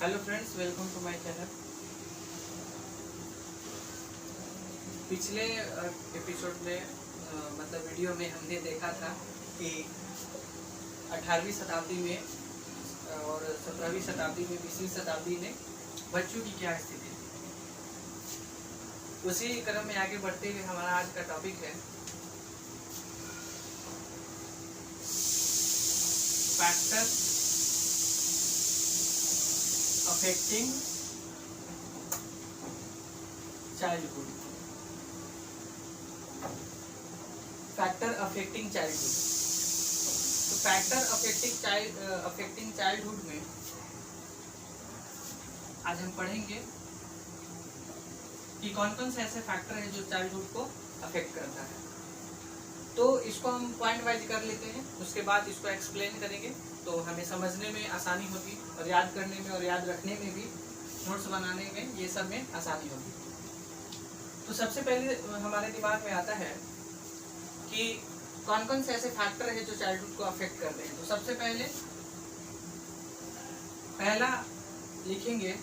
Hello friends, welcome to my channel. पिछले episode में मतलब वीडियो में हमने देखा था कि 18वीं शताब्दी में और 17वीं शताब्दी में 20वीं शताब्दी में बच्चों की क्या स्थिति थी। उसी क्रम में आगे बढ़ते हुए हमारा आज का टॉपिक है factor affecting childhood. Factor affecting childhood. तो फैक्टर अफेक्टिंग चाइल्डहुड में आज हम पढ़ेंगे कि कौन कौन से ऐसे फैक्टर हैं जो चाइल्डहुड को अफेक्ट करता है। तो इसको हम पॉइंट वाइज कर लेते हैं, उसके बाद इसको एक्सप्लेन करेंगे तो हमें समझने में आसानी होगी और याद करने में और याद रखने में भी, नोट्स बनाने में, ये सब में आसानी होगी। तो सबसे पहले हमारे दिमाग में आता है कि कौन कौन से ऐसे फैक्टर हैं जो चाइल्डहुड को अफेक्ट कर रहे हैं। तो सबसे पहला लिखेंगे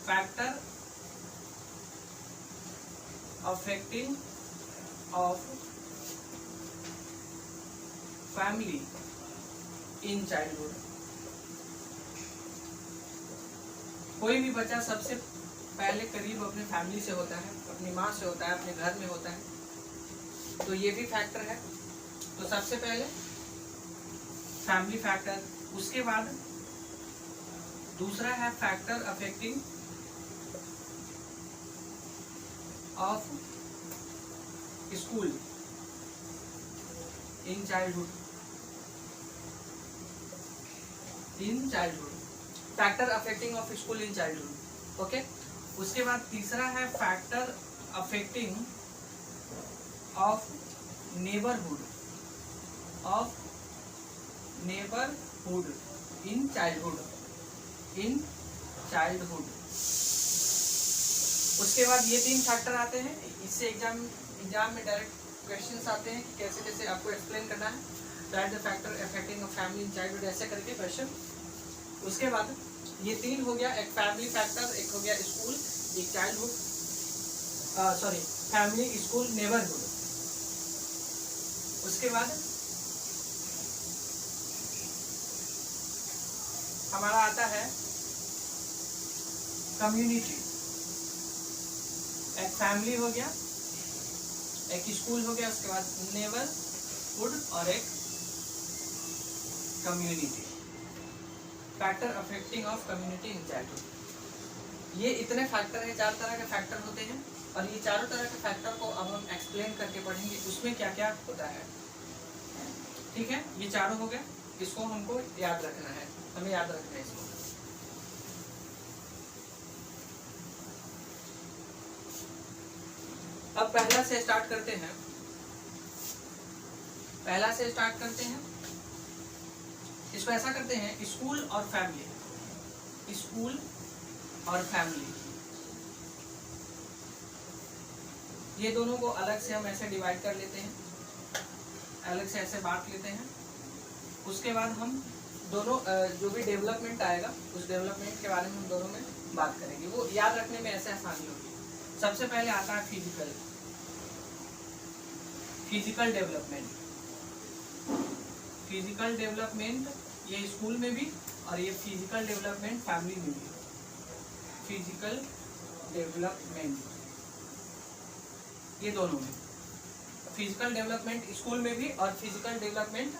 factor affecting of family in childhood. कोई भी बच्चा सबसे पहले करीब अपने फैमिली से होता है, अपनी माँ से होता है, अपने घर में होता है। तो ये भी फैक्टर है। तो सबसे पहले फैमिली फैक्टर, उसके बाद दूसरा है factor affecting of school in childhood. Factor affecting of school in childhood. Okay. उसके बाद तीसरा है factor affecting of neighbourhood in childhood. उसके बाद ये तीन फैक्टर आते हैं। इससे एग्जाम में डायरेक्ट क्वेश्चंस आते हैं कि कैसे कैसे आपको एक्सप्लेन करना है। That the factor affecting of family in childhood, ऐसे करके क्वेश्चन। उसके बाद ये तीन हो गया, एक फैमिली फैक्टर, एक हो गया स्कूल, एक चाइल्डहुड, फैमिली, स्कूल, नेबरहुड। उसके बाद हमारा आता है कम्युनिटी। एक फैमिली हो गया, एक स्कूल हो गया, उसके बाद नेबरहुड और एक community. Factor affecting of community in childhood. ये इतने फैक्टर हैं, 4 तरह के फैक्टर होते हैं और ये चारों तरह के फैक्टर को अब हम एक्सप्लेन करके पढ़ेंगे उसमें क्या क्या होता है। ठीक है, ये चारों हो गए। इसको हमको याद रखना है, हमें याद रखना है इसको। अब पहला से स्टार्ट करते हैं। इसको ऐसा करते हैं, स्कूल और फैमिली, ये दोनों को अलग से हम ऐसे डिवाइड कर लेते हैं, अलग से ऐसे बांट लेते हैं। उसके बाद हम दोनों जो भी डेवलपमेंट आएगा उस डेवलपमेंट के बारे में हम दोनों में बात करेंगे। वो याद रखने में ऐसे आसानी होगी। सबसे पहले आता है फिजिकल डेवलपमेंट, ये स्कूल में भी और ये फिजिकल डेवलपमेंट फैमिली में भी। फिजिकल डेवलपमेंट ये दोनों में, फिजिकल डेवलपमेंट स्कूल में भी और फिजिकल डेवलपमेंट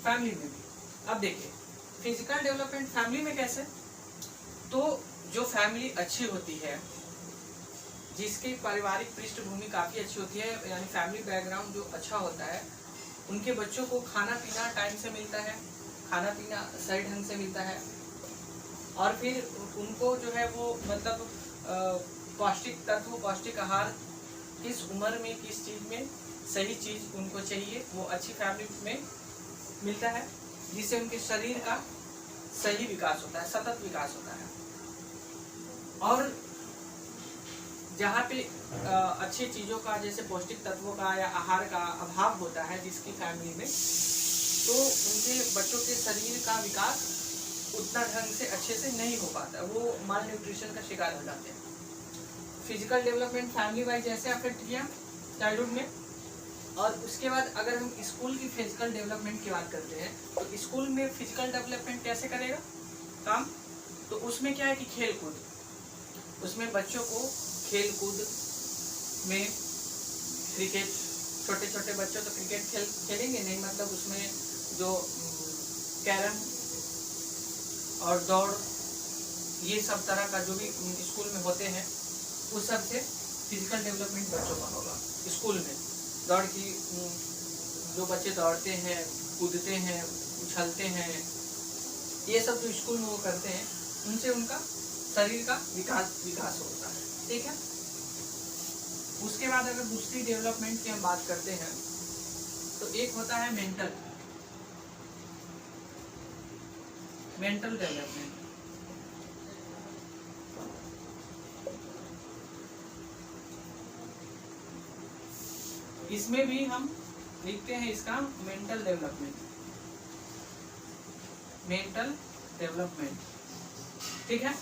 फैमिली में भी। अब देखिए फिजिकल डेवलपमेंट फैमिली में कैसे। तो जो फैमिली अच्छी होती है, जिसकी पारिवारिक पृष्ठभूमि काफ़ी अच्छी होती है, यानी फैमिली बैकग्राउंड जो अच्छा होता है, उनके बच्चों को खाना पीना टाइम से मिलता है, खाना पीना सही ढंग से मिलता है और फिर उनको जो है वो मतलब पौष्टिक तत्व, पौष्टिक आहार किस उम्र में, किस चीज़ में सही चीज़ उनको चाहिए, वो अच्छी फैमिली में मिलता है, जिससे उनके शरीर का सही विकास होता है, सतत विकास होता है। और जहाँ पे अच्छी चीज़ों का, जैसे पौष्टिक तत्वों का या आहार का अभाव होता है जिसकी फैमिली में, तो उनके बच्चों के शरीर का विकास उतना ढंग से अच्छे से नहीं हो पाता, वो माल न्यूट्रिशन का शिकार हो जाते हैं। फिजिकल डेवलपमेंट फैमिली वाइज ऐसे अफेक्ट किया चाइल्डहुड में। और उसके बाद अगर हम स्कूल की फिजिकल डेवलपमेंट की बात करते हैं तो स्कूल में फिजिकल डेवलपमेंट कैसे करेगा काम, तो उसमें क्या है कि खेल कूद, उसमें बच्चों को खेल कूद में क्रिकेट, छोटे छोटे बच्चों तो क्रिकेट खेलेंगे नहीं, मतलब उसमें जो कैरम और दौड़ ये सब तरह का जो भी स्कूल में होते हैं उस सब से फिजिकल डेवलपमेंट बच्चों का होगा। स्कूल में दौड़ की, जो बच्चे दौड़ते हैं, कूदते हैं, उछलते हैं, ये सब जो स्कूल में वो करते हैं उनसे उनका शरीर का विकास होता है, ठीक है। उसके बाद अगर दूसरी डेवलपमेंट की हम बात करते हैं तो एक होता है मेंटल डेवलपमेंट। इसमें भी हम लिखते हैं इसका मेंटल डेवलपमेंट, ठीक है।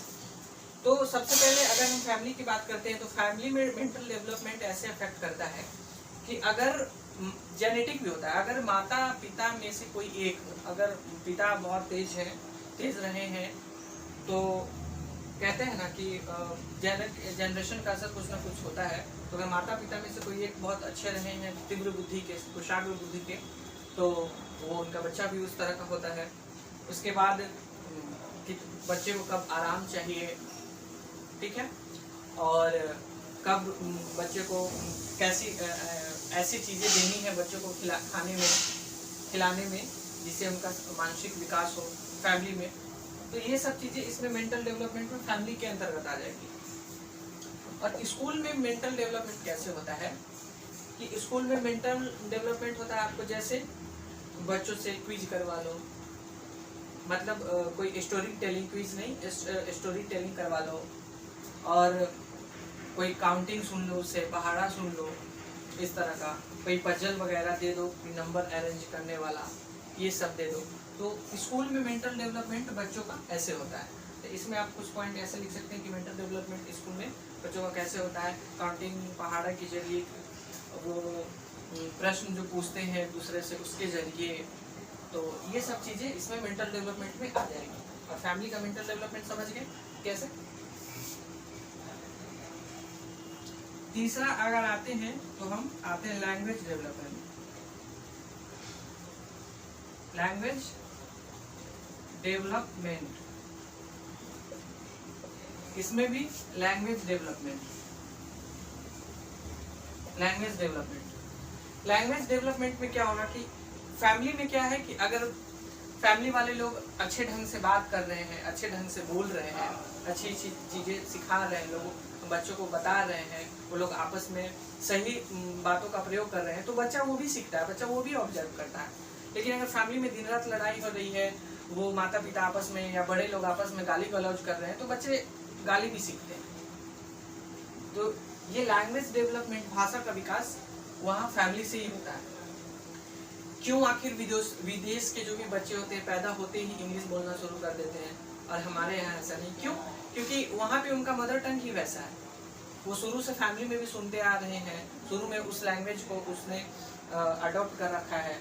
तो सबसे पहले अगर हम फैमिली की बात करते हैं तो फैमिली में मेंटल डेवलपमेंट ऐसे अफेक्ट करता है कि अगर जेनेटिक भी होता है, अगर माता पिता में से कोई एक, अगर पिता बहुत तेज रहे हैं तो कहते हैं ना कि जनरेशन का असर कुछ ना कुछ होता है। तो अगर माता पिता में से कोई एक बहुत अच्छे रहे हैं, तीव्र बुद्धि के, कुशाग्र बुद्धि के, तो वो उनका बच्चा भी उस तरह का होता है। उसके बाद कि बच्चे को कब आराम चाहिए, ठीक है, और कब बच्चे को कैसी ऐसी चीज़ें देनी है बच्चों को खिलाने में जिससे उनका मानसिक विकास हो फैमिली में। तो ये सब चीज़ें इसमें मेंटल डेवलपमेंट में फैमिली के अंतर्गत आ जाएगी। और स्कूल में मेंटल डेवलपमेंट कैसे होता है कि स्कूल में मेंटल डेवलपमेंट होता है आपको जैसे बच्चों से क्विज करवा लो, मतलब कोई स्टोरी टेलिंग क्विज नहीं, स्टोरी टेलिंग करवा लो, और कोई काउंटिंग सुन लो, उससे पहाड़ा सुन लो, इस तरह का कोई पजल वगैरह दे दो, कोई नंबर अरेंज करने वाला, ये सब दे दो। तो स्कूल में मेंटल डेवलपमेंट बच्चों का ऐसे होता है। तो इसमें आप कुछ पॉइंट ऐसे लिख सकते हैं कि मेंटल डेवलपमेंट स्कूल में बच्चों का कैसे होता है। काउंटिंग पहाड़ा के जरिए, वो प्रश्न जो पूछते हैं दूसरे से उसके जरिए, तो ये सब चीज़ें इसमें मेंटल डेवलपमेंट में आ जाएगी। और फैमिली का मेंटल डेवलपमेंट समझ गए कैसे। तीसरा अगर आते हैं तो हम आते हैं लैंग्वेज डेवलपमेंट। इसमें भी लैंग्वेज डेवलपमेंट में क्या होगा कि फैमिली में क्या है कि अगर फैमिली वाले लोग अच्छे ढंग से बात कर रहे हैं, अच्छे ढंग से बोल रहे हैं, अच्छी अच्छी चीज़ें सिखा रहे हैं, लोगों बच्चों को बता रहे हैं, वो लोग आपस में सही बातों का प्रयोग कर रहे हैं, तो बच्चा वो भी सीखता है, बच्चा वो भी ऑब्जर्व करता है। लेकिन अगर फैमिली में दिन रात लड़ाई हो रही है, वो माता पिता आपस में या बड़े लोग आपस में गाली गलौज कर रहे हैं, तो बच्चे गाली भी सीखते हैं। तो ये लैंग्वेज डेवलपमेंट, भाषा का विकास वहाँ फैमिली से ही होता है। क्यों आखिर विदेश के जो भी बच्चे होते हैं पैदा होते ही इंग्लिश बोलना शुरू कर देते हैं और हमारे यहाँ ऐसा नहीं, क्यों? क्योंकि वहाँ पे उनका मदर टंग ही वैसा है, वो शुरू से फैमिली में भी सुनते आ रहे हैं, शुरू में उस लैंग्वेज को उसने अडॉप्ट कर रखा है,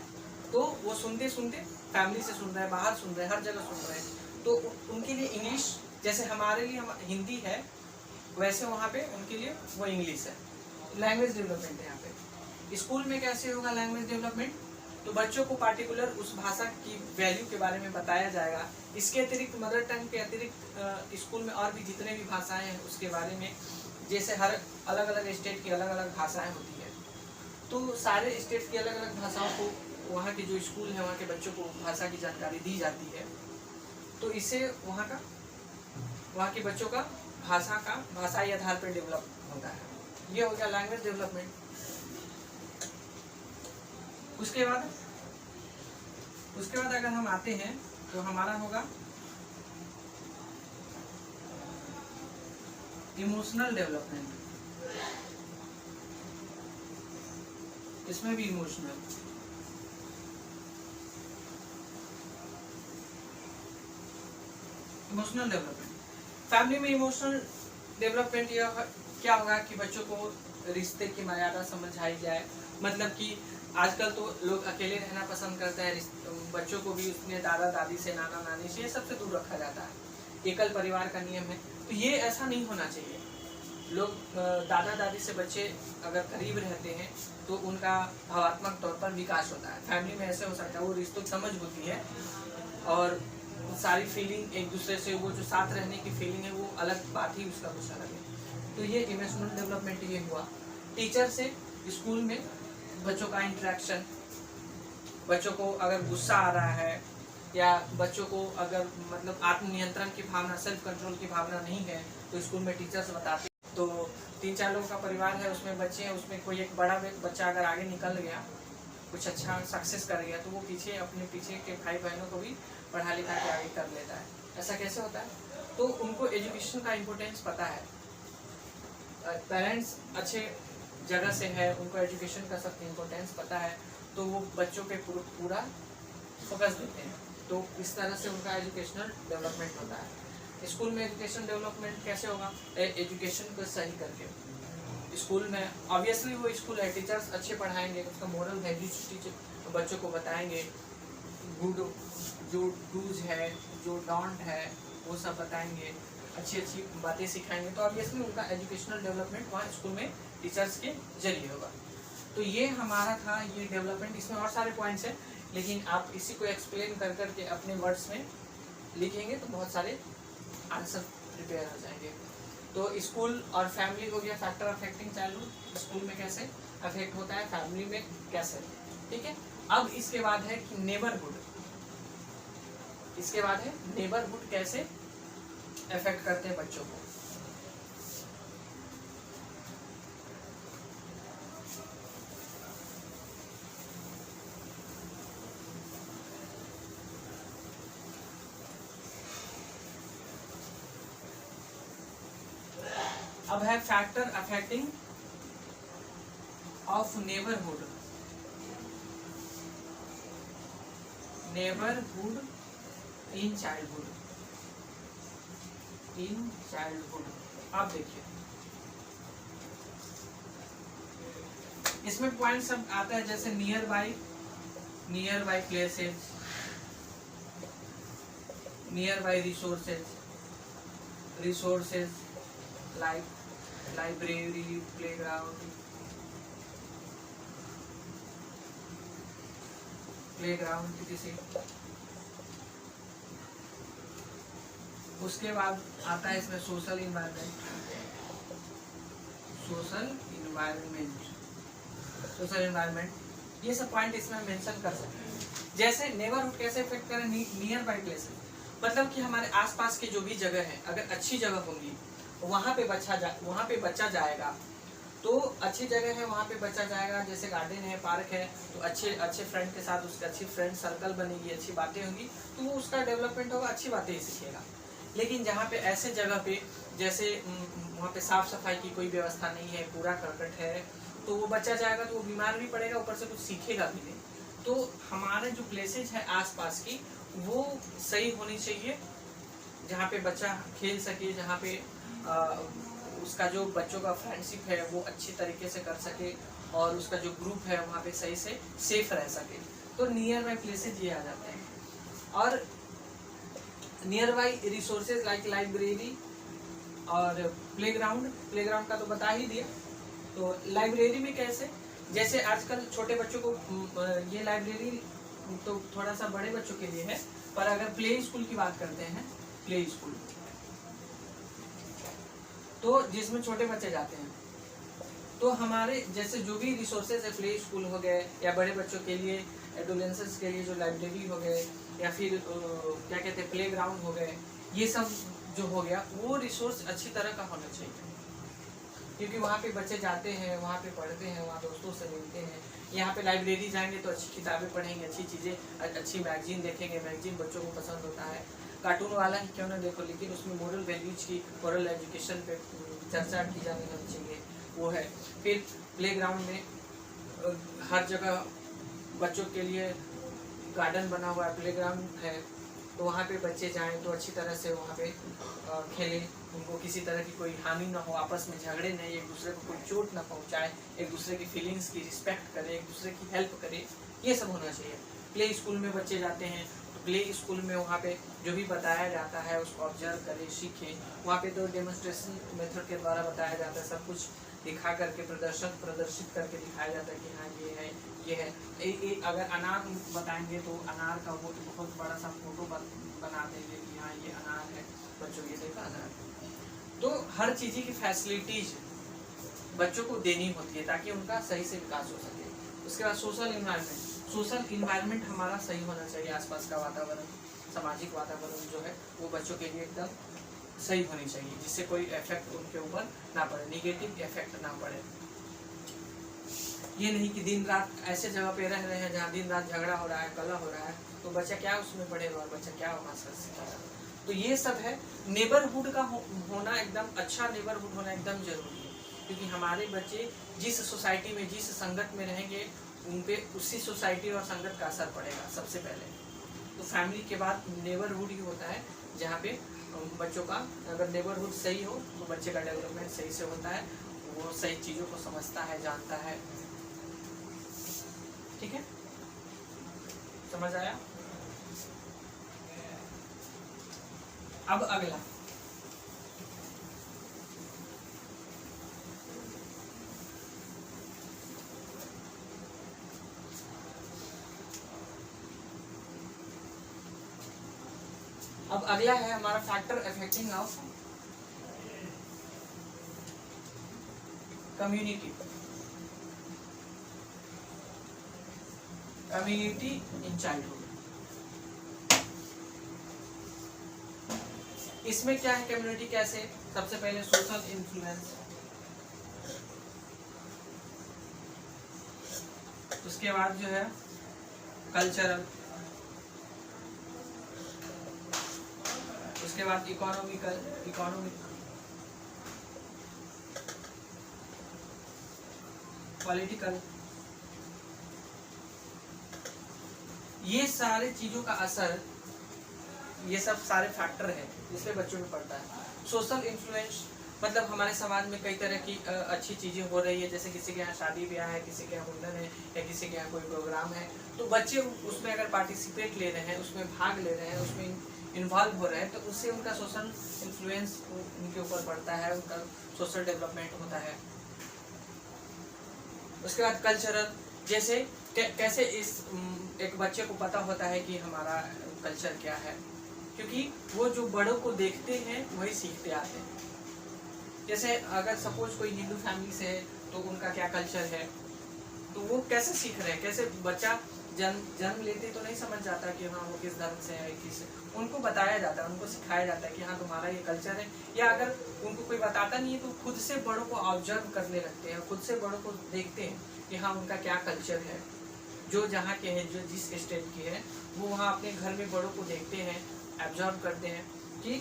तो वो सुनते सुनते फैमिली से सुन रहे हैं, बाहर सुन रहे हैं, हर जगह सुन रहे हैं, तो उनके लिए इंग्लिश जैसे हमारे लिए हिंदी है वैसे वहाँ पे उनके लिए वो इंग्लिश है। लैंग्वेज डेवलपमेंट है यहाँ पे। स्कूल में कैसे होगा लैंग्वेज डेवलपमेंट? तो बच्चों को पार्टिकुलर उस भाषा की वैल्यू के बारे में बताया जाएगा। इसके अतिरिक्त मदर टंग के अतिरिक्त स्कूल में और भी जितने भी भाषाएं हैं उसके बारे में, जैसे हर अलग अलग स्टेट की अलग अलग भाषाएं होती है, तो सारे स्टेट की अलग अलग भाषाओं को वहाँ के जो स्कूल है वहाँ के बच्चों को भाषा की जानकारी दी जाती है। तो इससे वहाँ के बच्चों का भाषाई आधार पर डेवलप होता है। ये हो गया लैंग्वेज डेवलपमेंट। उसके बाद अगर हम आते हैं तो हमारा होगा इमोशनल डेवलपमेंट। इसमें भी इमोशनल, इमोशनल डेवलपमेंट, फैमिली में इमोशनल डेवलपमेंट यह क्या होगा कि बच्चों को रिश्ते की मर्यादा समझाई जाए। मतलब कि आजकल तो लोग अकेले रहना पसंद करते हैं, बच्चों को भी उसमें दादा दादी से, नाना नानी से, ये सबसे दूर रखा जाता है। एकल परिवार का नियम है, तो ये ऐसा नहीं होना चाहिए। लोग दादा दादी से बच्चे अगर करीब रहते हैं तो उनका भावात्मक तौर पर विकास होता है। फैमिली में ऐसे हो सकता है, वो रिश्तों की समझ होती है और सारी फीलिंग एक दूसरे से, वो जो साथ रहने की फीलिंग है वो अलग बात ही, उसका कुछ अलग है। तो ये इमोशनल डेवलपमेंट ये हुआ। टीचर से स्कूल में बच्चों का इंटरेक्शन, बच्चों को अगर गुस्सा आ रहा है या बच्चों को अगर मतलब आत्मनियंत्रण की भावना, सेल्फ कंट्रोल की भावना नहीं है, तो स्कूल में टीचर्स बताते। तो 3-4 लोगों का परिवार है, उसमें बच्चे हैं, उसमें कोई एक बड़ा बच्चा अगर आगे निकल गया, कुछ अच्छा सक्सेस कर गया, तो वो पीछे अपने पीछे के भाई बहनों को भी पढ़ा लिखा के आगे कर लेता है। ऐसा कैसे होता है? तो उनको एजुकेशन का इम्पोर्टेंस पता है। पेरेंट्स अच्छे जगह से है, उनको एजुकेशन का सब इम्पोर्टेंस पता है, तो वो बच्चों पे पूरा फोकस देते हैं। तो इस तरह से उनका एजुकेशनल डेवलपमेंट होता है। स्कूल में एजुकेशन डेवलपमेंट कैसे होगा? एजुकेशन को सही करके। स्कूल में ऑब्वियसली वो स्कूल है, टीचर्स अच्छे पढ़ाएंगे, उसका मोरल वैल्यूज टीचर बच्चों को बताएंगे, गुड जो डूज है, जो डोंट है, वो सब बताएंगे, अच्छी अच्छी बातें सिखाएंगे। तो ऑब्वियसली उनका एजुकेशनल डेवलपमेंट वहाँ स्कूल में टीचर्स के जरिए होगा। तो ये हमारा था ये डेवलपमेंट। इसमें और सारे पॉइंट्स हैं, लेकिन आप इसी को एक्सप्लेन कर करके अपने वर्ड्स में लिखेंगे तो बहुत सारे आंसर प्रिपेयर हो जाएंगे। तो स्कूल और फैमिली हो गया, फैक्टर अफेक्टिंग चाइल्डहुड, स्कूल में कैसे अफेक्ट होता है, फैमिली में कैसे, ठीक है। अब इसके बाद है कि नेबरहुड, इसके बाद है नेबरहुड कैसे अफेक्ट करते हैं बच्चों को। अब है factor affecting of neighbourhood, neighbourhood in childhood, in childhood. आप देखिए इसमें पॉइंट सब आता है, जैसे near by places, near by resources like library, playground किसी। उसके बाद आता है इसमें सोशल इन्वायरमेंट, ये सब पॉइंट इसमें मेंशन कर सकते हैं। जैसे नेबरहुड कैसे इफेक्ट करें, नियर बाई प्लेसेस, मतलब कि हमारे आसपास की जो भी जगह है, अगर अच्छी जगह होंगी वहाँ पे बच्चा जाएगा, तो अच्छी जगह है वहाँ पे बच्चा जाएगा। जैसे गार्डन है, पार्क है, तो अच्छे फ्रेंड के साथ उसकी अच्छी फ्रेंड सर्कल बनेगी, अच्छी बातें होंगी, तो वो उसका डेवलपमेंट होगा, अच्छी बातें ही सीखेगा। लेकिन जहाँ पे ऐसे जगह पे, जैसे वहाँ पे साफ सफाई की कोई व्यवस्था नहीं है, पूरा करकट है, तो वो बच्चा जाएगा तो वो बीमार भी पड़ेगा, ऊपर से कुछ सीखेगा भी नहीं। तो हमारे जो प्लेसेज है आसपास की, वो सही होनी चाहिए, जहाँ पे बच्चा खेल सके, जहाँ पे उसका जो बच्चों का फ्रेंडशिप है वो अच्छी तरीके से कर सके, और उसका जो ग्रुप है वहाँ पे सही से सेफ रह सके। तो नियर बाई प्लेसेज ये आ जाते हैं। और near by resources like library और प्लेग्राउंड का तो बता ही दिया। तो लाइब्रेरी में कैसे, जैसे आजकल छोटे बच्चों को ये लाइब्रेरी तो थोड़ा सा बड़े बच्चों के लिए है, पर अगर प्ले स्कूल की बात करते हैं, प्ले स्कूल तो जिसमें छोटे बच्चे जाते हैं, तो हमारे जैसे जो भी रिसोर्सेज है, प्ले स्कूल हो गए, या बड़े बच्चों के लिए एडोलेंसेंस के लिए जो लाइब्रेरी हो गए, या फिर क्या कहते हैं प्लेग्राउंड हो गए, ये सब जो हो गया वो रिसोर्स अच्छी तरह का होना चाहिए, क्योंकि वहाँ पे बच्चे जाते हैं, वहाँ पे पढ़ते हैं, वहाँ दोस्तों से मिलते हैं। यहाँ पे लाइब्रेरी जाएंगे तो अच्छी किताबें पढ़ेंगे, अच्छी चीज़ें, अच्छी मैगजीन देखेंगे, मैगजीन बच्चों को पसंद होता है, कार्टून वाला ही क्यों ना देखो, लेकिन उसमें मोरल वैल्यूज की, मोरल एजुकेशन पे चर्चा की जानी चाहिए, वो है। फिर प्लेग्राउंड में हर जगह बच्चों के लिए गार्डन बना हुआ है, प्लेग्राउंड है, तो वहाँ पे बच्चे जाएं तो अच्छी तरह से वहाँ पे खेलें, उनको किसी तरह की कोई हानि ना हो, आपस में झगड़े नहीं, एक दूसरे को कोई चोट ना पहुँचाए, एक दूसरे की फीलिंग्स की रिस्पेक्ट करें, एक दूसरे की हेल्प करें, ये सब होना चाहिए। प्ले स्कूल में बच्चे जाते हैं तो प्ले स्कूल में वहाँ पे जो भी बताया जाता है उसको ऑब्जर्व करें, सीखें। वहाँ पे तो डेमोन्स्ट्रेशन मेथड के द्वारा बताया जाता है, सब कुछ दिखा करके प्रदर्शित करके दिखाया जाता है कि हाँ ये है। अगर अनार बताएंगे तो अनार का वो बहुत बड़ा सा फोटो बना देंगे कि हाँ ये अनार है, बच्चों ये देखा अनार। तो हर चीज़ की फैसिलिटीज बच्चों को देनी होती है ताकि उनका सही से विकास हो सके। उसके बाद सोशल इन्वायरमेंट हमारा सही होना चाहिए, आसपास का वातावरण, सामाजिक वातावरण जो है वो बच्चों के लिए एकदम सही होनी चाहिए, जिससे कोई इफेक्ट उनके ऊपर ना पड़े, निगेटिव इफेक्ट ना पड़े। ये नहीं कि दिन रात ऐसे जगह पे रह रहे हैं जहाँ दिन रात झगड़ा हो रहा है, कलह हो रहा है, तो बच्चा क्या उसमें पढ़ेगा और बच्चा क्या वहाँ से सीखेगा। तो ये सब है, नेबरहुड का होना एकदम अच्छा, नेबरहुड होना एकदम जरूरी है, क्योंकि हमारे बच्चे जिस सोसाइटी में, जिस संगत में रहेंगे, उन पे उसी सोसाइटी और संगत का असर पड़ेगा सबसे पहले। तो फैमिली के बाद नेबरहुड ही होता है, जहाँ पे बच्चों का अगर नेबरहुड सही हो तो बच्चे का डेवलपमेंट सही से होता है, वो सही चीज़ों को समझता है, जानता है। ठीक है, समझ आया? अब अगला, है हमारा factor affecting of community in childhood. इसमें क्या है कम्युनिटी कैसे? सबसे पहले सोशल इन्फ्लुएंस, उसके बाद जो है कल्चरल, उसके बाद इकोनॉमिक, पॉलिटिकल, ये सारे चीजों का असर, ये सब सारे फैक्टर हैं जिसपे बच्चों में पड़ता है। सोशल इन्फ्लुएंस मतलब हमारे समाज में कई तरह की अच्छी चीज़ें हो रही है, जैसे किसी के यहाँ शादी ब्याह है, किसी के यहाँ मुंडन है, या किसी के यहाँ कोई प्रोग्राम है, तो बच्चे उसमें अगर पार्टिसिपेट ले रहे हैं, उसमें भाग ले रहे हैं, उसमें इन्वॉल्व हो रहे हैं, तो उससे उनका सोशल इन्फ्लुएंस उनके ऊपर पड़ता है, उनका सोशल डेवलपमेंट होता है। उसके बाद कल्चरल, जैसे कैसे इस एक बच्चे को पता होता है कि हमारा कल्चर क्या है, क्योंकि वो जो बड़ों को देखते हैं वही सीखते आते हैं। जैसे अगर सपोज कोई हिंदू फैमिली से है तो उनका क्या कल्चर है, तो वो कैसे सीख रहे हैं, कैसे बच्चा जन्म लेते तो नहीं समझ जाता कि हाँ वो किस धर्म से है, किस, उनको बताया जाता है, उनको सिखाया जाता है कि हाँ तुम्हारा ये कल्चर है। या अगर उनको कोई बताता नहीं है तो खुद से बड़ों को ऑब्जर्व करने लगते हैं, खुद से बड़ों को देखते हैं कि हाँ उनका क्या कल्चर है, जो जहाँ के हैं, जो जिस स्टेट के हैं, वो वहाँ अपने घर में बड़ों को देखते हैं, ऑब्जर्व करते हैं कि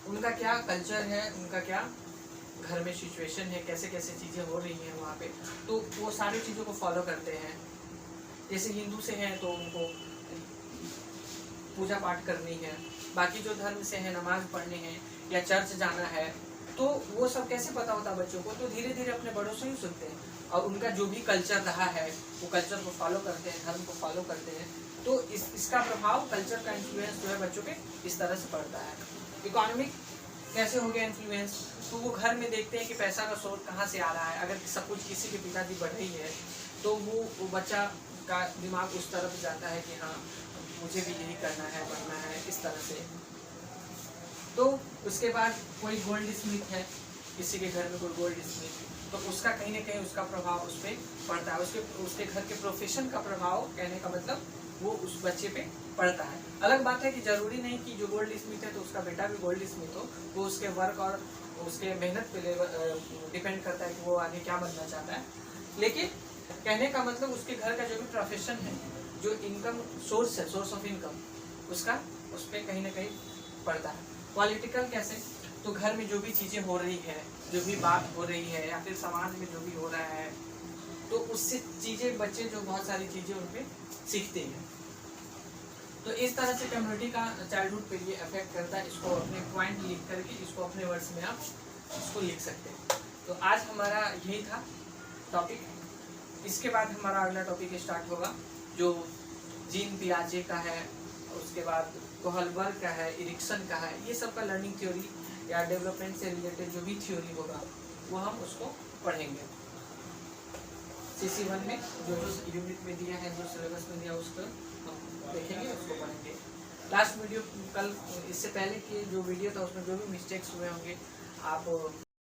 उनका क्या कल्चर है, उनका क्या घर में सिचुएशन है, कैसे कैसे चीज़ें हो रही हैं वहाँ पे, तो वो सारी चीज़ों को फॉलो करते हैं। जैसे हिंदू से हैं तो उनको पूजा पाठ करनी है, बाकी जो धर्म से है नमाज पढ़नी है या चर्च जाना है, तो वो सब कैसे पता होता बच्चों को, तो धीरे धीरे अपने बड़ों से ही सुनते हैं और उनका जो भी कल्चर रहा है वो कल्चर को फॉलो करते हैं, धर्म को फॉलो करते हैं। तो इसका प्रभाव, कल्चर का इन्फ्लुएंस जो है बच्चों के इस तरह से पड़ता है। इकोनॉमिक कैसे हो गया इन्फ्लुएंस, तो वो घर में देखते हैं कि पैसा का स्रोत कहाँ से आ रहा है। अगर सब कुछ किसी के पिताजी बढ़ रही है तो वो बच्चा का दिमाग उस तरफ जाता है कि हाँ मुझे भी यही करना है, बढ़ना है, इस तरह से। तो उसके बाद कोई गोल्ड स्मिथ है, किसी के घर में कोई गोल्ड स्मिथ, तो उसका कहीं ना कहीं उसका प्रभाव उस पर पड़ता है, उसके घर के प्रोफेशन का प्रभाव, कहने का मतलब वो उस बच्चे पे पड़ता है। अलग बात है कि जरूरी नहीं कि जो गोल्ड स्मिथ है तो उसका बेटा भी गोल्ड स्मिथ हो, वो उसके वर्क और उसके मेहनत पे डिपेंड करता है कि वो आगे क्या बनना चाहता है। लेकिन कहने का मतलब उसके घर का जो भी प्रोफेशन है, जो इनकम सोर्स है, सोर्स ऑफ इनकम, उसका उस पर कहीं ना कहीं पड़ता है। पॉलिटिकल कैसे, तो घर में जो भी चीज़ें हो रही है, जो भी बात हो रही है, या फिर समाज में जो भी हो रहा है, तो उससे चीज़ें बच्चे जो बहुत सारी चीज़ें उन पर सीखते हैं। तो इस तरह से कम्युनिटी का चाइल्डहुड पे ये अफेक्ट करता है। इसको अपने पॉइंट लिख करके इसको अपने वर्ड्स में आप इसको लिख सकते हैं। तो आज हमारा यही था टॉपिक। इसके बाद हमारा अगला टॉपिक स्टार्ट होगा जो जीन पियाजे का है, उसके बाद कोहलबर्ग का है, इरिक्सन का है, ये सब का लर्निंग थ्योरी या डेवलपमेंट से रिलेटेड जो भी थ्योरी होगा वो हम उसको पढ़ेंगे। CC1 में जो जो यूनिट में दिया है, जो सिलेबस में दिया उसको हम देखेंगे, उसको पढ़ेंगे। लास्ट वीडियो कल इससे पहले की जो वीडियो था उसमें जो भी मिस्टेक्स हुए होंगे आप